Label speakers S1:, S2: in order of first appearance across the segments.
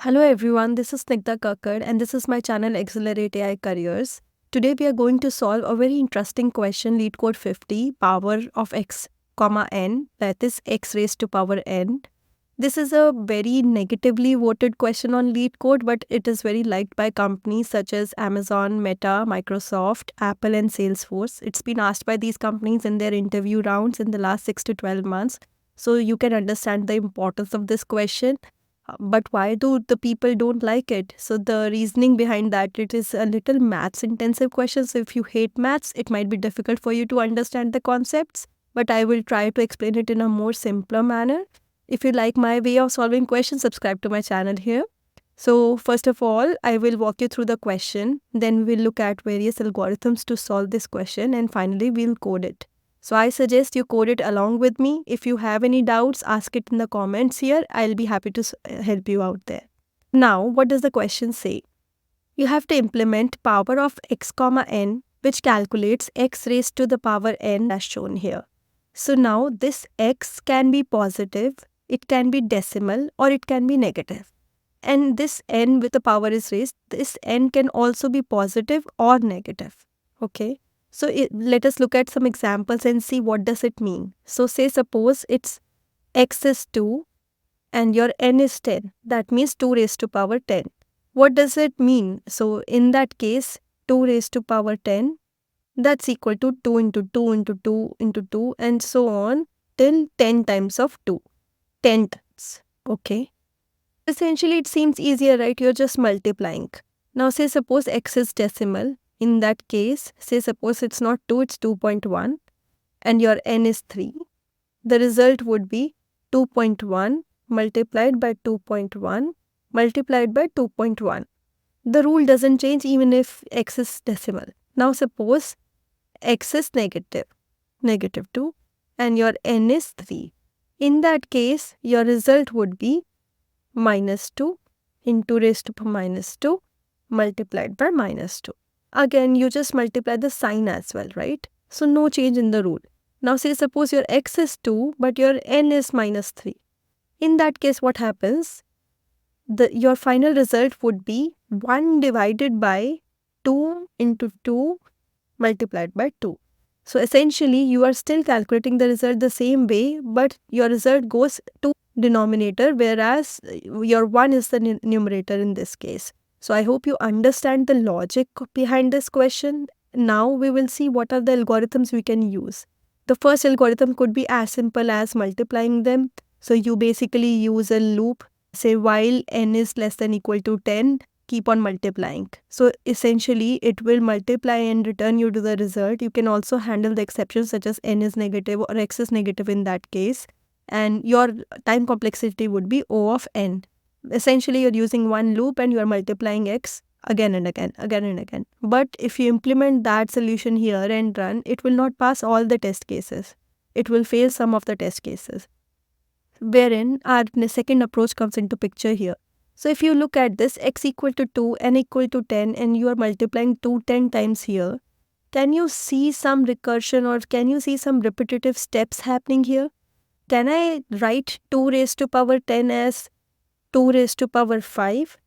S1: Hello everyone, this is Snigdha Kakkad and this is my channel AccelerateAICareers. Today we are going to solve a very interesting question, Leetcode50, power of x, comma n, that is x raised to power n. This is a very negatively voted question on Leetcode, but it is very liked by companies such as Amazon, Meta, Microsoft, Apple and Salesforce. It's been asked by these companies in their interview rounds in the last 6 to 12 months. So you can understand the importance of this question. But why do the people don't like it? So the reasoning behind that, it is a little maths intensive question. So if you hate maths, it might be difficult for you to understand the concepts, but I will try to explain it in a more simpler manner. If you like my way of solving questions, subscribe to my channel here. So first of all, I will walk you through the question, then we'll look at various algorithms to solve this question, and finally we'll code it. So I suggest you code it along with me. If you have any doubts, ask it in the comments here. I'll be happy to help you out there. Now, what does the question say? You have to implement power of x comma n, which calculates x raised to the power n as shown here. So now this x can be positive, it can be decimal, or it can be negative. And this n with the power is raised, this n can also be positive or negative. Okay. So let us look at some examples and see what does it mean. So say suppose it's x is 2 and your n is 10. That means 2 raised to power 10. What does it mean? So in that case, 2 raised to power 10, that's equal to 2 into 2 into 2 into 2 and so on till 10 times of 2. 10 times. Okay. Essentially, it seems easier, right? You're just multiplying. Now say suppose x is decimal. In that case, say suppose it's not 2, it's 2.1 and your n is 3. The result would be 2.1 multiplied by 2.1 multiplied by 2.1. The rule doesn't change even if x is decimal. Now suppose x is negative 2 and your n is 3. In that case, your result would be minus 2 into raised to power minus 2 multiplied by minus 2. Again, you just multiply the sign as well, right? So no change in the rule. Now say suppose your x is 2 but your n is minus 3. In that case, what happens? Your final result would be 1 divided by 2 into 2 multiplied by 2. So essentially, you are still calculating the result the same way, but your result goes to denominator, whereas your 1 is the numerator in this case. So I hope you understand the logic behind this question. Now we will see what are the algorithms we can use. The first algorithm could be as simple as multiplying them. So you basically use a loop, say while n is less than equal to 10, keep on multiplying. So essentially it will multiply and return you to the result. You can also handle the exceptions such as n is negative or x is negative in that case. And your time complexity would be O of n. Essentially, you're using one loop and you're multiplying x again and again, again and again. But if you implement that solution here and run, it will not pass all the test cases. It will fail some of the test cases. Wherein our second approach comes into picture here. So if you look at this, x equal to 2, n equal to 10, and you are multiplying 2 10 times here, can you see some recursion or can you see some repetitive steps happening here? Can I write 2 raised to power 10 as 2 raised to power 5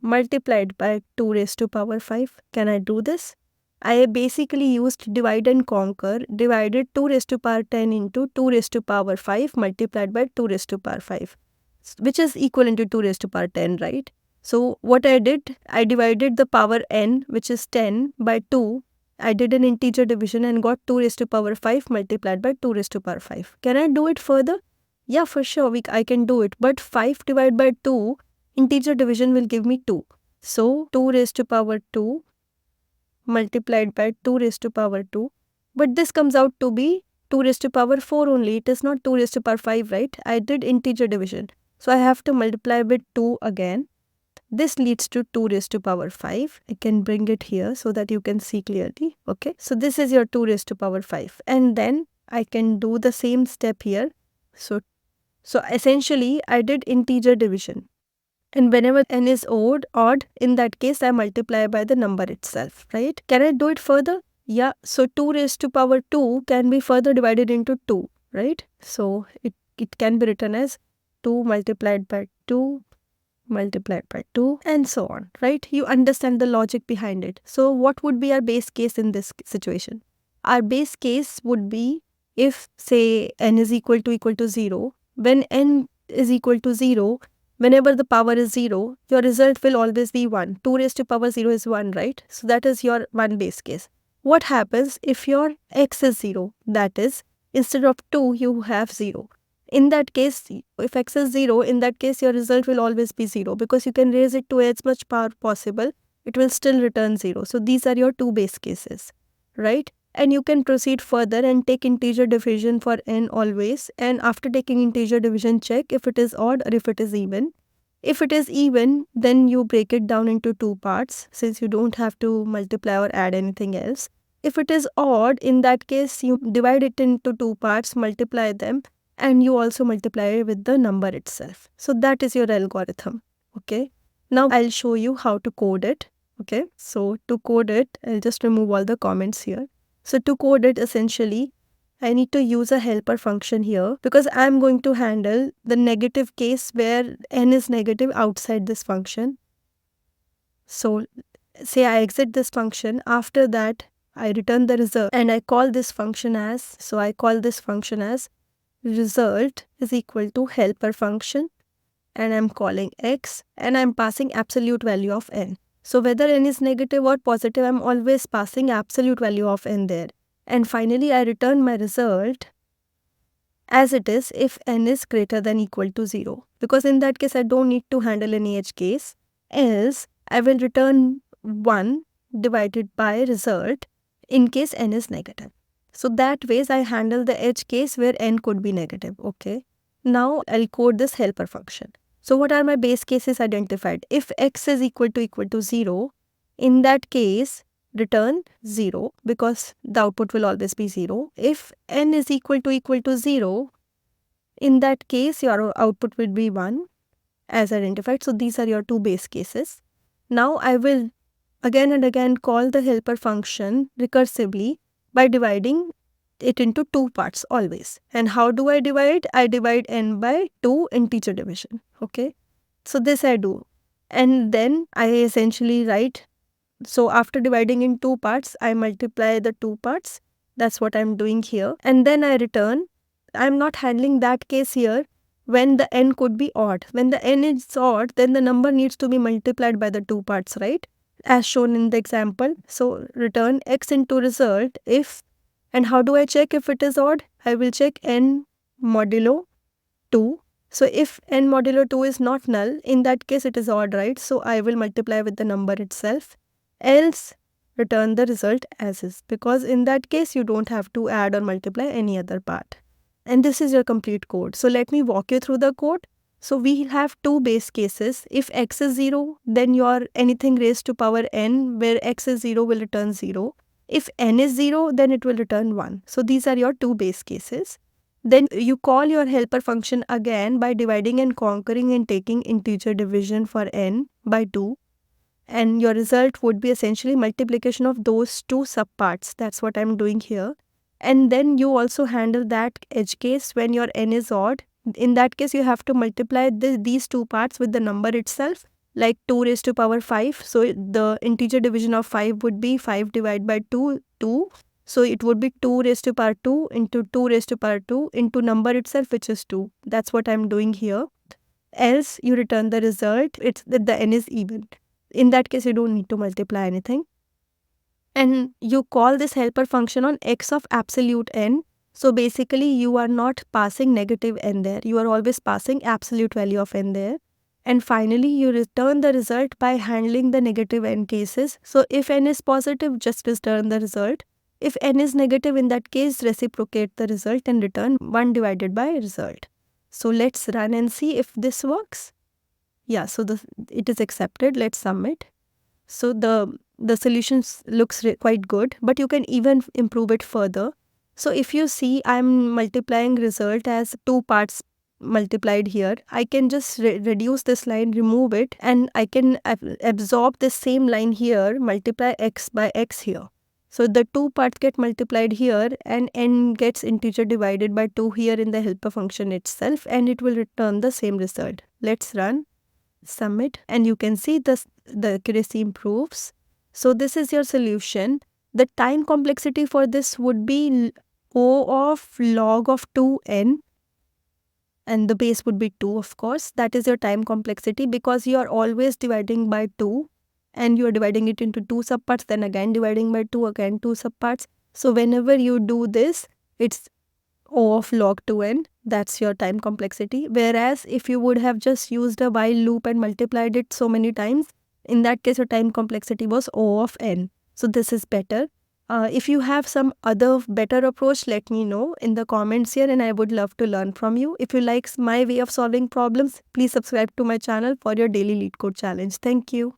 S1: multiplied by 2 raised to power 5. Can I do this? I basically used divide and conquer, divided 2 raised to power 10 into 2 raised to power 5 multiplied by 2 raised to power 5, which is equivalent to 2 raised to power 10, right? So what I did, I divided the power n, which is 10, by 2. I did an integer division and got 2 raised to power 5 multiplied by 2 raised to power 5. Can I do it further? Yeah, for sure, I can do it. But 5 divided by 2, integer division will give me 2. So 2 raised to power 2 multiplied by 2 raised to power 2. But this comes out to be 2 raised to power 4 only. It is not 2 raised to power 5, right? I did integer division. So I have to multiply with 2 again. This leads to 2 raised to power 5. I can bring it here so that you can see clearly. Okay. So this is your 2 raised to power 5. And then I can do the same step here. So essentially, I did integer division. And whenever n is odd, in that case, I multiply by the number itself, right? Can I do it further? Yeah. So 2 raised to power 2 can be further divided into 2, right? So it can be written as 2 multiplied by 2 multiplied by 2 and so on, right? You understand the logic behind it. So what would be our base case in this situation? Our base case would be if say n is equal to 0, when n is equal to 0, whenever the power is 0, your result will always be 1. 2 raised to power 0 is 1, right? So that is your one base case. What happens if your x is 0? That is, instead of 2, you have 0. In that case, if x is 0, in that case your result will always be 0 because you can raise it to as much power possible. It will still return 0. So these are your two base cases, right? And you can proceed further and take integer division for n always. And after taking integer division, check if it is odd or if it is even. If it is even, then you break it down into two parts since you don't have to multiply or add anything else. If it is odd, in that case, you divide it into two parts, multiply them, and you also multiply with the number itself. So that is your algorithm. Okay. Now I'll show you how to code it. Okay. So to code it, I'll just remove all the comments here. So to code it, essentially, I need to use a helper function here because I'm going to handle the negative case where n is negative outside this function. So say I exit this function. After that, I return the result and I call this function as, result is equal to helper function, and I'm calling x and I'm passing absolute value of n. So whether n is negative or positive, I'm always passing absolute value of n there. And finally, I return my result as it is if n is greater than equal to 0. Because in that case, I don't need to handle any edge case. Else, I will return 1 divided by result in case n is negative. So that ways I handle the edge case where n could be negative. Okay. Now I'll code this helper function. So what are my base cases identified? If x is equal to 0, in that case, return 0 because the output will always be 0. If n is equal to 0, in that case, your output will be 1 as identified. So these are your two base cases. Now I will again and again call the helper function recursively by dividing it into two parts always. And how do I divide? I divide n by 2 integer division. Okay. So this I do. And then I essentially write. So after dividing in two parts, I multiply the two parts. That's what I'm doing here. And then I return. I'm not handling that case here when the n could be odd. When the n is odd, then the number needs to be multiplied by the two parts, right? As shown in the example. So return x into result if, and how do I check if it is odd? I will check n modulo 2. So if n modulo 2 is not null, in that case it is odd, right? So I will multiply with the number itself. Else return the result as is, because in that case you don't have to add or multiply any other part. And this is your complete code. So let me walk you through the code. So we have two base cases. If x is 0, then your anything raised to power n where x is 0 will return 0. If n is 0, then it will return 1. So these are your two base cases. Then you call your helper function again by dividing and conquering and taking integer division for n by 2. And your result would be essentially multiplication of those two subparts. That's what I'm doing here. And then you also handle that edge case when your n is odd. In that case, you have to multiply these two parts with the number itself, like 2 raised to power 5. So the integer division of 5 would be 5 divided by 2, 2. So it would be 2 raised to power 2 into 2 raised to power 2 into number itself, which is 2. That's what I'm doing here. Else, you return the result. It's that the n is even. In that case, you don't need to multiply anything. And you call this helper function on x of absolute n. So basically, you are not passing negative n there. You are always passing absolute value of n there. And finally, you return the result by handling the negative n cases. So if n is positive, just return the result. If n is negative, in that case, reciprocate the result and return 1 divided by result. So let's run and see if this works. Yeah, so it is accepted. Let's submit. So the solution looks quite good, but you can even improve it further. So if you see, I'm multiplying result as two parts multiplied here. I can just reduce this line, remove it, and I can absorb this same line here, multiply x by x here. So the two parts get multiplied here and n gets integer divided by 2 here in the helper function itself, and it will return the same result. Let's run. submit, and you can see the accuracy improves. So this is your solution. The time complexity for this would be O of log of 2n, and the base would be 2, of course. That is your time complexity, because you are always dividing by 2 and you are dividing it into 2 subparts, then again dividing by 2, again 2 subparts. So whenever you do this, it's O of log 2n. That's your time complexity. Whereas if you would have just used a while loop and multiplied it so many times, in that case your time complexity was O of n. So this is better. If you have some other better approach, let me know in the comments here, and I would love to learn from you. If you like my way of solving problems, please subscribe to my channel for your daily LeetCode challenge. Thank you.